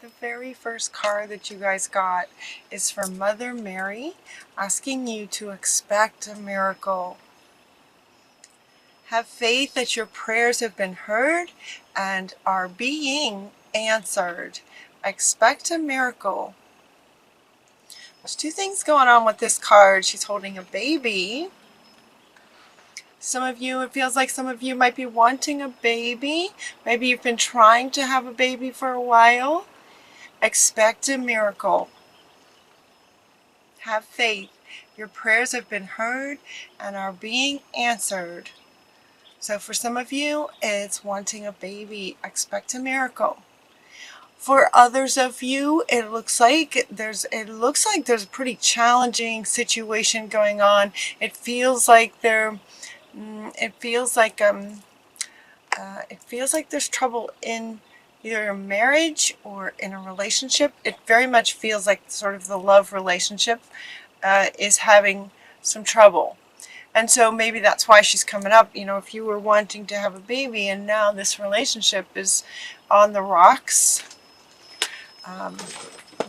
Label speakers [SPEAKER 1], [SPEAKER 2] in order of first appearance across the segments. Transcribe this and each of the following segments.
[SPEAKER 1] The very first card that you guys got is from Mother Mary, asking you to expect a miracle. Have faith that your prayers have been heard and are being answered. Expect a miracle. There's two things going on with this card. She's holding a baby. Some of you, it feels like some of you might be wanting a baby. Maybe you've been trying to have a baby for a while. Expect a miracle. Have faith. Your prayers have been heard and are being answered. So for some of you, it's wanting a baby. Expect a miracle. For others of you, it looks like there's a pretty challenging situation going on. It feels like there's trouble in either a marriage or in a relationship. It very much feels like sort of the love relationship is having some trouble. And so maybe that's why she's coming up. You know, if you were wanting to have a baby and now this relationship is on the rocks,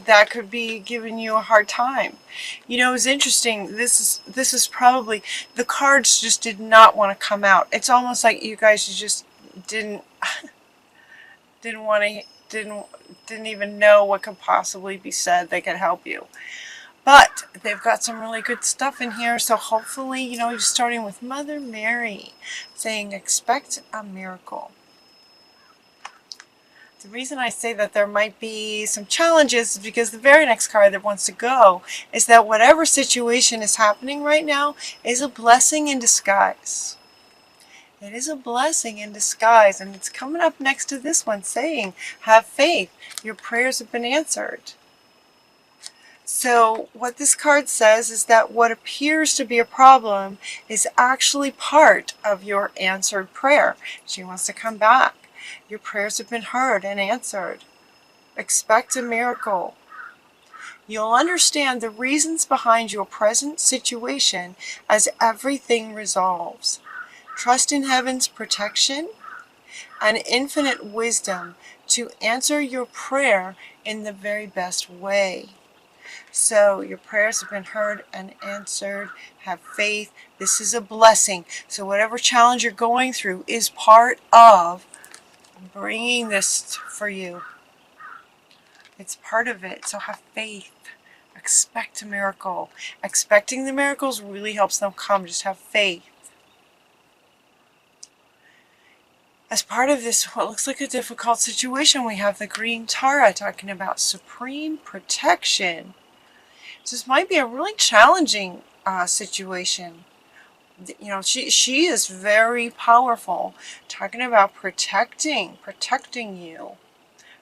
[SPEAKER 1] that could be giving you a hard time. You know, it's interesting. This is probably, the cards just did not want to come out. It's almost like you guys just didn't even know what could possibly be said that could help you. But they've got some really good stuff in here. So hopefully, you know, you're starting with Mother Mary saying expect a miracle. The reason I say that there might be some challenges is because the very next card that wants to go is that whatever situation is happening right now is a blessing in disguise. It is a blessing in disguise, and it's coming up next to this one saying, have faith, your prayers have been answered. So what this card says is that what appears to be a problem is actually part of your answered prayer. She wants to come back. Your prayers have been heard and answered. Expect a miracle. You'll understand the reasons behind your present situation as everything resolves. Trust in heaven's protection and infinite wisdom to answer your prayer in the very best way. So your prayers have been heard and answered. Have faith. This is a blessing. So whatever challenge you're going through is part of bringing this for you. It's part of it. So have faith. Expect a miracle. Expecting the miracles really helps them come. Just have faith. As part of this, what looks like a difficult situation, we have the green Tara talking about supreme protection. So this might be a really challenging situation. You know, she is very powerful, talking about protecting you.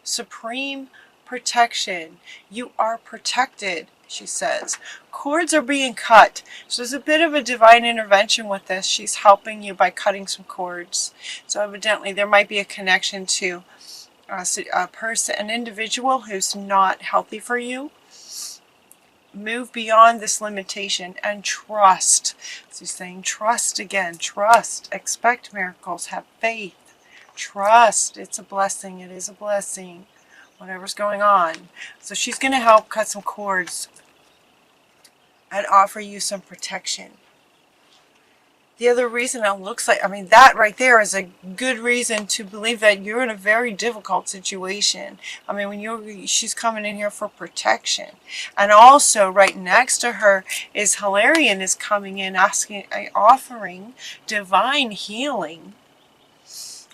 [SPEAKER 1] Supreme protection. You are protected, she says. Cords are being cut. So there's a bit of a divine intervention with this. She's helping you by cutting some cords. So evidently there might be a connection to a person, an individual who's not healthy for you. Move beyond this limitation and trust. So he's saying trust again. Trust. Expect miracles. Have faith. Trust. It's a blessing. It is a blessing. Whatever's going on. So she's going to help cut some cords and offer you some protection. The other reason it looks like, I mean, that right there is a good reason to believe that you're in a very difficult situation. I mean, when she's coming in here for protection. And also right next to her is Hilarion is coming in offering divine healing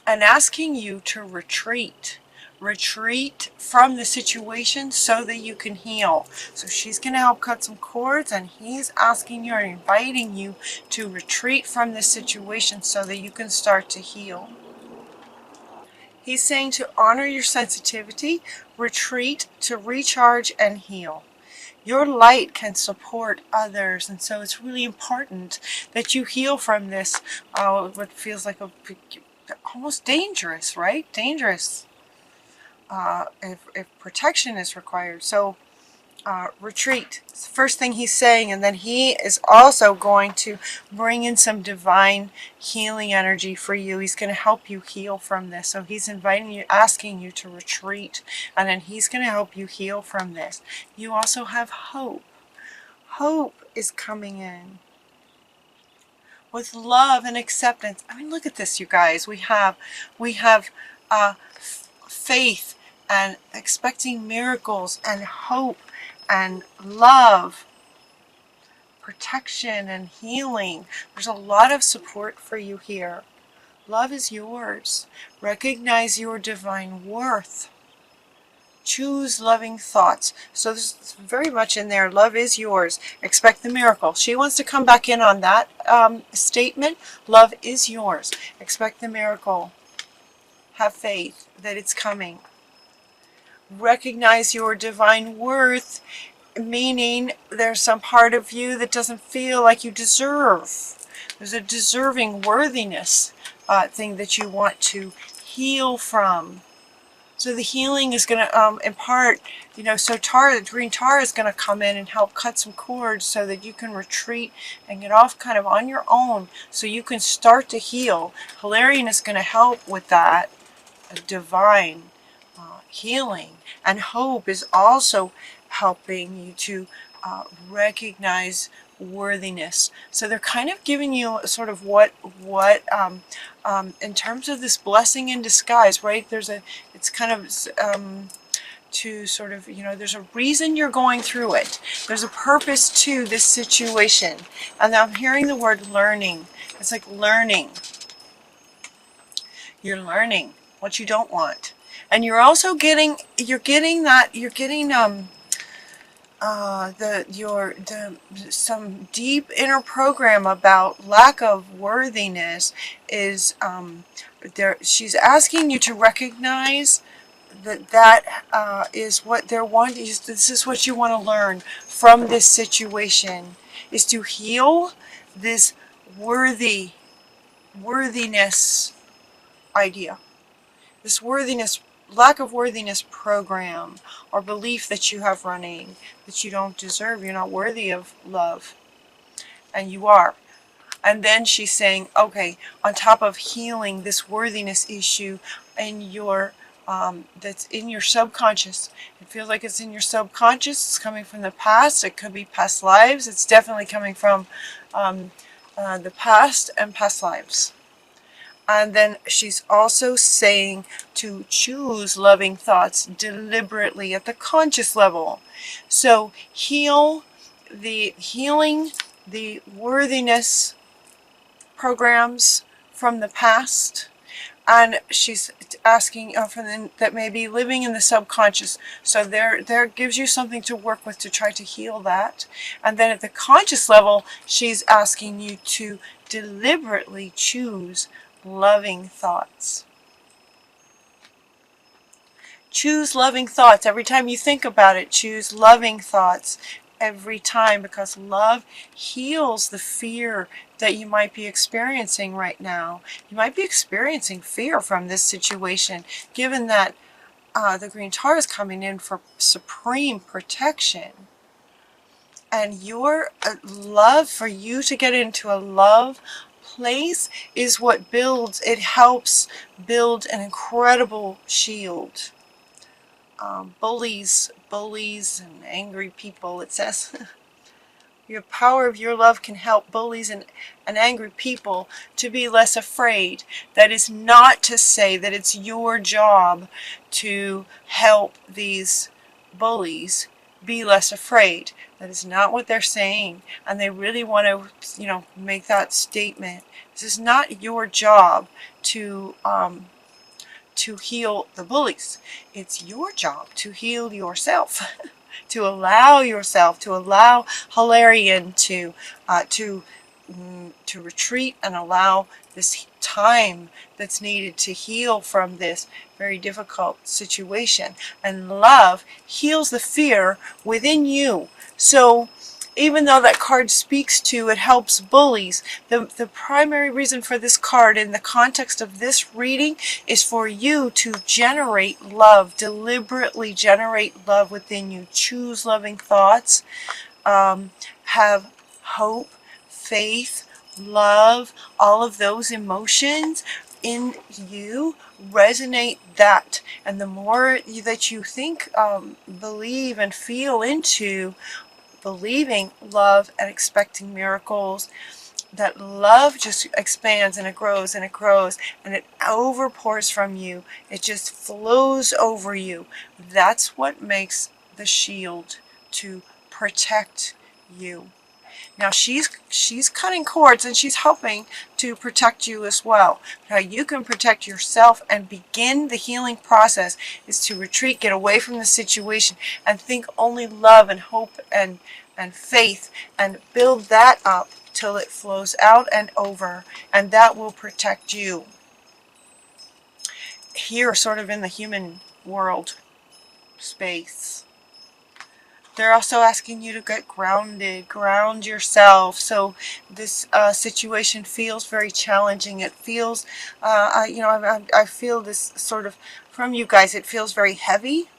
[SPEAKER 1] and asking you to retreat. Retreat from the situation so that you can heal. So she's going to help cut some cords, and he's asking you or inviting you to retreat from this situation so that you can start to heal. He's saying to honor your sensitivity, retreat to recharge and heal. Your light can support others, and so it's really important that you heal from this, what feels like almost dangerous, right? Dangerous. If protection is required. So retreat. It's the first thing he's saying, and then he is also going to bring in some divine healing energy for you. He's going to help you heal from this. So he's inviting you, asking you to retreat, and then he's going to help you heal from this. You also have hope. Hope is coming in with love and acceptance. I mean, look at this, you guys. We have faith and expecting miracles and hope and love, protection and healing. There's a lot of support for you here. Love is yours. Recognize your divine worth. Choose loving thoughts. So this is very much in there. Love is yours. Expect the miracle. She wants to come back in on that statement. Love is yours. Expect the miracle. Have faith that it's coming. Recognize your divine worth, meaning there's some part of you that doesn't feel like you deserve. There's a deserving worthiness thing that you want to heal from. So the healing is going to impart, so the green tar is going to come in and help cut some cords so that you can retreat and get off kind of on your own so you can start to heal. Hilarion is going to help with that divine healing. And hope is also helping you to recognize worthiness. So they're kind of giving you sort of what in terms of this blessing in disguise, right? It's kind of to sort of, there's a reason you're going through it. There's a purpose to this situation. And I'm hearing the word learning. It's like learning. You're learning what you don't want. And you're also getting some deep inner program about lack of worthiness is there. She's asking you to recognize that is what they're wanting. This is what you want to learn from this situation, is to heal this worthiness idea, this lack of worthiness program or belief that you have running, that you don't deserve, you're not worthy of love, and you are. And then she's saying, okay, on top of healing this worthiness issue in your that's in your subconscious. It feels like it's in your subconscious. It's coming from the past. It could be past lives. It's definitely coming from the past and past lives. And then she's also saying to choose loving thoughts deliberately at the conscious level. So healing the worthiness programs from the past. And she's asking for them that may be living in the subconscious. So there gives you something to work with to try to heal that. And then at the conscious level, she's asking you to deliberately choose loving thoughts. Choose loving thoughts. Every time you think about it, choose loving thoughts every time, because love heals the fear that you might be experiencing right now. You might be experiencing fear from this situation, given that the green tar is coming in for supreme protection. And your love, for you to get into a love place, is what builds, it helps build an incredible shield. Bullies and angry people, it says. Your power of your love can help bullies and angry people to be less afraid. That is not to say that it's your job to help these bullies be less afraid. That is not what they're saying. And they really want to, make that statement. This is not your job to heal the bullies. It's your job to heal yourself. To allow yourself, to allow Hilarion to retreat and allow this time that's needed to heal from this very difficult situation. And love heals the fear within you. So even though that card speaks to, it helps bullies, the primary reason for this card in the context of this reading is for you to generate love, deliberately generate love within you. Choose loving thoughts, have hope, faith, love, all of those emotions in you, resonate that. And the more that you think, believe and feel into believing love and expecting miracles, that love just expands and it grows and it grows and it overpours from you. It just flows over you. That's what makes the shield to protect you. Now she's cutting cords and she's helping to protect you as well. How you can protect yourself and begin the healing process is to retreat, get away from the situation, and think only love and hope and faith, and build that up till it flows out and over, and that will protect you. Here, sort of in the human world space, they're also asking you to get grounded, ground yourself. So this situation feels very challenging. It feels, I feel this sort of from you guys. It feels very heavy.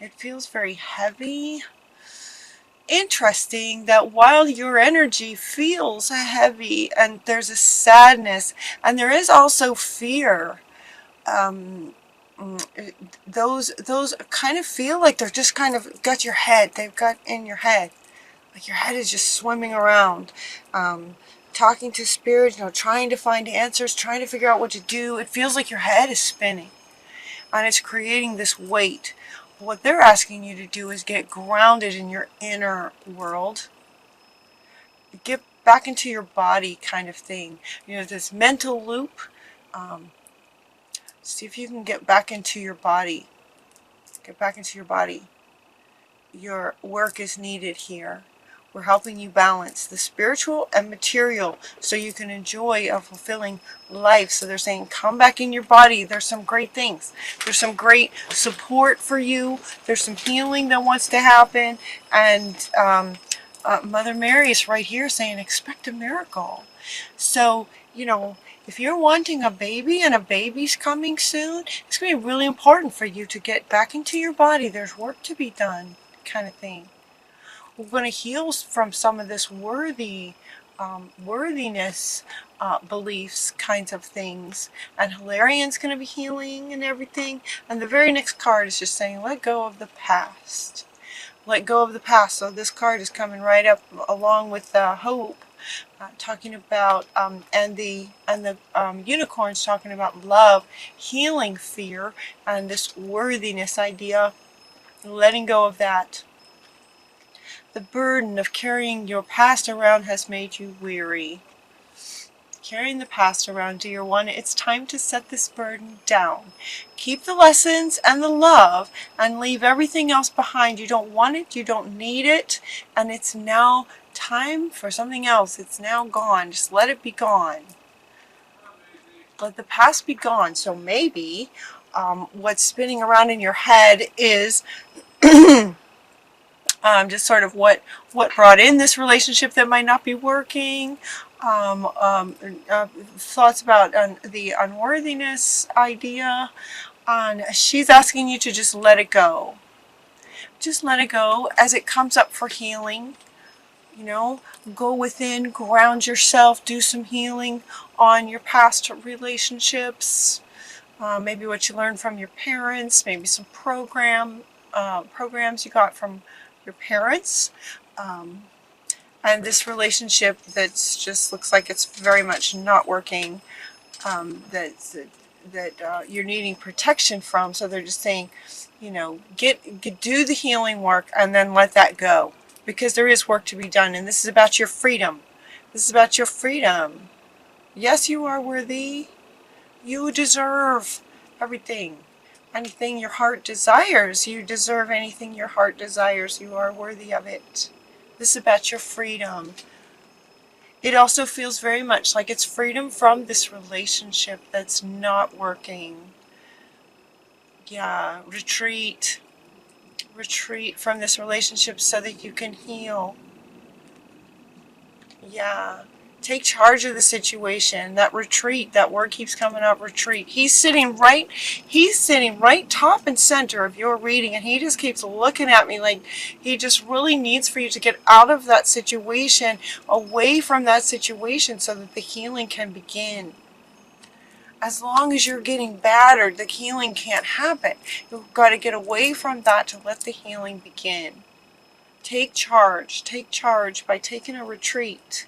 [SPEAKER 1] It feels very heavy. Interesting that while your energy feels heavy and there's a sadness and there is also fear, those kind of feel like they're just kind of got your head. They've got in your head, like your head is just swimming around, talking to spirit, trying to find answers, trying to figure out what to do. It feels like your head is spinning and it's creating this weight. What they're asking you to do is get grounded in your inner world, get back into your body, kind of thing. This mental loop. See if you can get back into your body. Get back into your body. Your work is needed here. We're helping you balance the spiritual and material so you can enjoy a fulfilling life. So they're saying, come back in your body. There's some great things. There's some great support for you. There's some healing that wants to happen. And Mother Mary is right here saying, expect a miracle. So, if you're wanting a baby and a baby's coming soon, it's going to be really important for you to get back into your body. There's work to be done, kind of thing. We're going to heal from some of this worthiness beliefs kinds of things. And Hilarian's going to be healing and everything. And the very next card is just saying, let go of the past. Let go of the past. So this card is coming right up along with hope. Talking about and the unicorns talking about love, healing fear, and this worthiness idea, letting go of that. The burden of carrying your past around has made you weary. Carrying the past around, dear one, it's time to set this burden down. Keep the lessons and the love and leave everything else behind. You don't want it, you don't need it, and it's now time for something else. It's now gone. Just let it be gone. Let the past be gone. So maybe what's spinning around in your head is just sort of what brought in this relationship that might not be working. Thoughts about the unworthiness idea. She's asking you to just let it go. Just let it go as it comes up for healing. Go within, ground yourself, do some healing on your past relationships. Maybe what you learned from your parents, maybe some programs you got from your parents. And this relationship that's just looks like it's very much not working, that you're needing protection from. So they're just saying, do the healing work and then let that go. Because there is work to be done, and this is about your freedom. This is about your freedom. Yes, you are worthy. You deserve everything. Anything your heart desires. You deserve anything your heart desires. You are worthy of it. This is about your freedom. It also feels very much like it's freedom from this relationship that's not working. Yeah, retreat. retreat from this relationship so that you can heal. Yeah. Take charge of the situation. That retreat, that word keeps coming up, retreat. He's sitting right top and center of your reading, and he just keeps looking at me like he just really needs for you to get out of that situation, away from that situation, so that the healing can begin. As long as you're getting battered, the healing can't happen. You've got to get away from that to let the healing begin. Take charge by taking a retreat.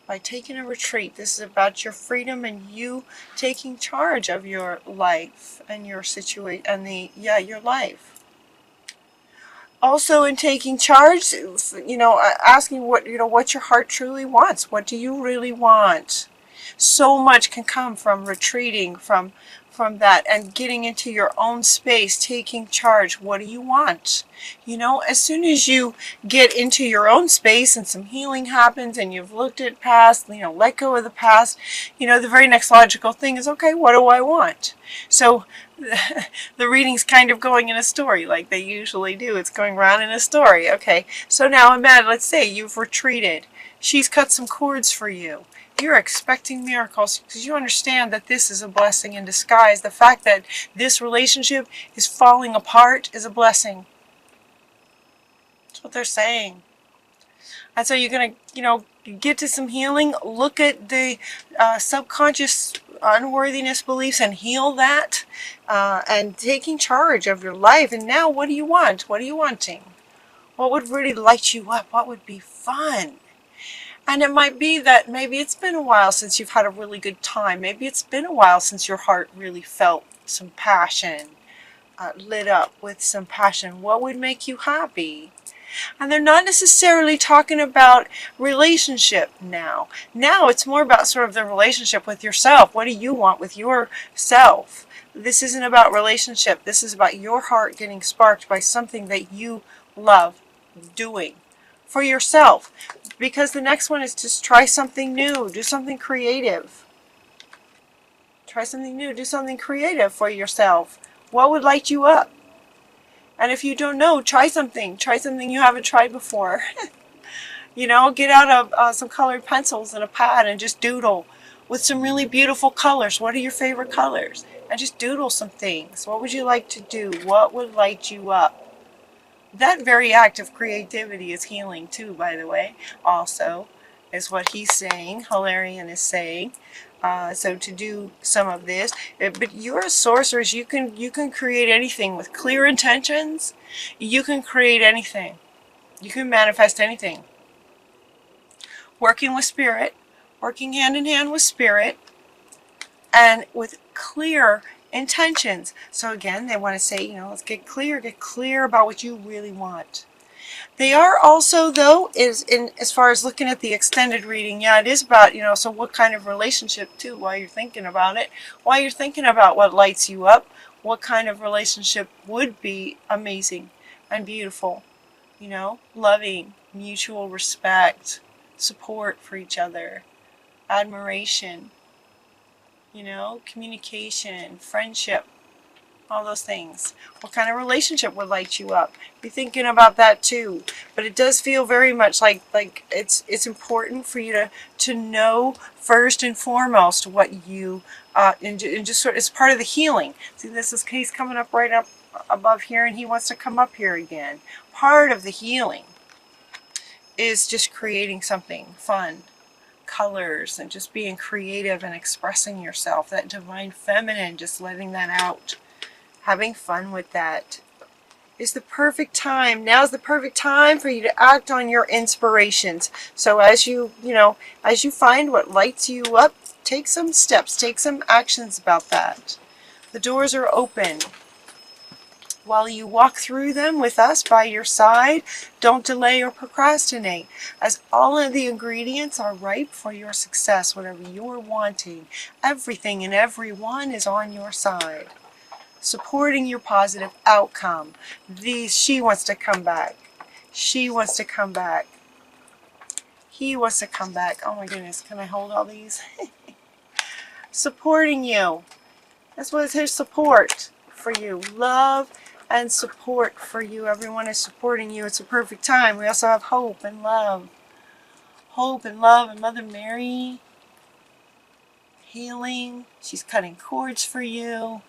[SPEAKER 1] By taking a retreat. This is about your freedom and you taking charge of your life and your situation and your life. Also, in taking charge, asking what your heart truly wants. What do you really want? So much can come from retreating from that and getting into your own space, taking charge. What do you want? As soon as you get into your own space and some healing happens and you've looked at past, let go of the past, the very next logical thing is, okay, what do I want? So the reading's kind of going in a story like they usually do. It's going around in a story. Okay, so now imagine, let's say you've retreated. She's cut some cords for you. You're expecting miracles because you understand that this is a blessing in disguise. The fact that this relationship is falling apart is a blessing. That's what they're saying. And so you're going to, get to some healing, look at the subconscious unworthiness beliefs and heal that, and taking charge of your life. And now what do you want? What are you wanting? What would really light you up? What would be fun? And it might be that maybe it's been a while since you've had a really good time. Maybe it's been a while since your heart really felt some passion, lit up with some passion. What would make you happy? And they're not necessarily talking about relationship now. Now it's more about sort of the relationship with yourself. What do you want with yourself? This isn't about relationship. This is about your heart getting sparked by something that you love doing for yourself. Because the next one is just try something new. Do something creative. Try something new. Do something creative for yourself. What would light you up? And if you don't know, try something. Try something you haven't tried before. Get out of some colored pencils and a pad and just doodle with some really beautiful colors. What are your favorite colors? And just doodle some things. What would you like to do? What would light you up? That very act of creativity is healing too, by the way, also, is what he's saying, Hilarion is saying. So to do some of this, but you're a sorceress. You can create anything with clear intentions. You can create anything. You can manifest anything. Working with spirit, working hand in hand with spirit, and with clear intentions. So again, they want to say, let's get clear about what you really want. They are also, though, as far as looking at the extended reading, it is about, so what kind of relationship, too, while you're thinking about it, while you're thinking about what lights you up, what kind of relationship would be amazing and beautiful, loving, mutual respect, support for each other, admiration, communication, friendship, all those things. What kind of relationship would light you up? Be thinking about that too. But it does feel very much like it's important for you to know first and foremost what you and just sort of it's part of the healing. See, this is case coming up right up above here, and he wants to come up here again. Part of the healing is just creating something fun. Colors and just being creative and expressing yourself, that divine feminine, just letting that out, having fun with that is the perfect time. Now's the perfect time for you to act on your inspirations. So as you find what lights you up, take some steps, take some actions about that. The doors are open. While you walk through them with us by your side, don't delay or procrastinate, as all of the ingredients are ripe for your success. Whatever you're wanting, everything and everyone is on your side, supporting your positive outcome. She wants to come back. She wants to come back. He wants to come back. Oh my goodness, can I hold all these? Supporting you. That's what it's here, support for you. Love and support for you. Everyone is supporting you. It's a perfect time. We also have hope and love. Hope and love and Mother Mary. Healing. She's cutting cords for you.